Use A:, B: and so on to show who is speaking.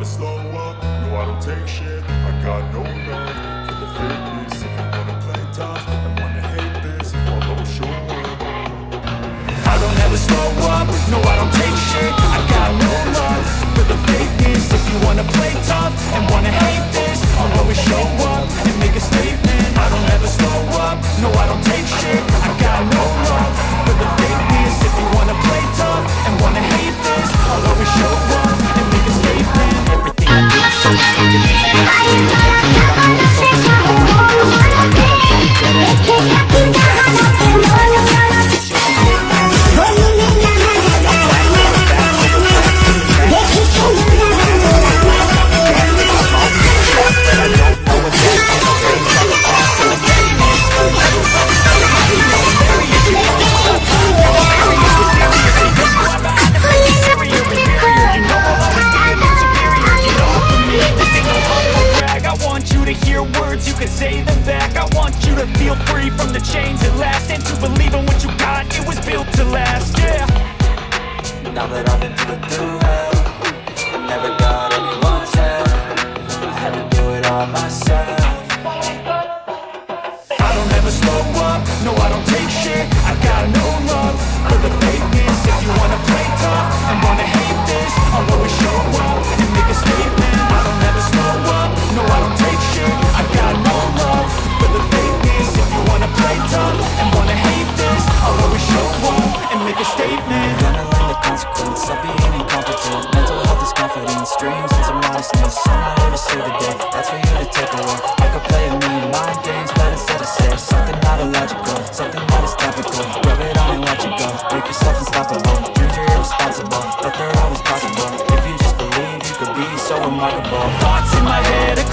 A: slow up, no I don't take shit. I got no love for the fakeness. If you wanna play tough and wanna hate this, I'll always show up. I don't ever slow up, no I don't take shit. I got no love for the fakeness. If you wanna play tough and wanna hate this, I'll always show up and make a statement. I don't ever slow up, no I don't take shit. I got no love for the fakeness. If you wanna play tough and wanna hate this, I'll always show up and make a statement. Everything I do is so fucking chains at last, and to believe in what you got, it was built to last, yeah.
B: Now that I've been through hell, I never got anyone's help. I had to do it all myself.
A: I don't ever slow up, no I don't take shit. I got no love for the fakeness. If you wanna play tough and wanna hate this, I'll always show up and make a statement. I don't ever slow up, no I don't take shit. I got no love for the fakeness. If you wanna play tough and wanna hate this, I'll always show up and make a statement.
B: I'm gonna learn the consequence of being incompetent. Mental health is confidence, dreams into modestness. I'm not here to save the day, that's for you to take away. I could play a million mind games, but instead of say something not illogical, something that is topical. Rub it on and watch it go, make yourself unstoppable. Dreams are irresponsible, but they're always possible. If you just believe, you could be so remarkable.
A: Thoughts in my head, a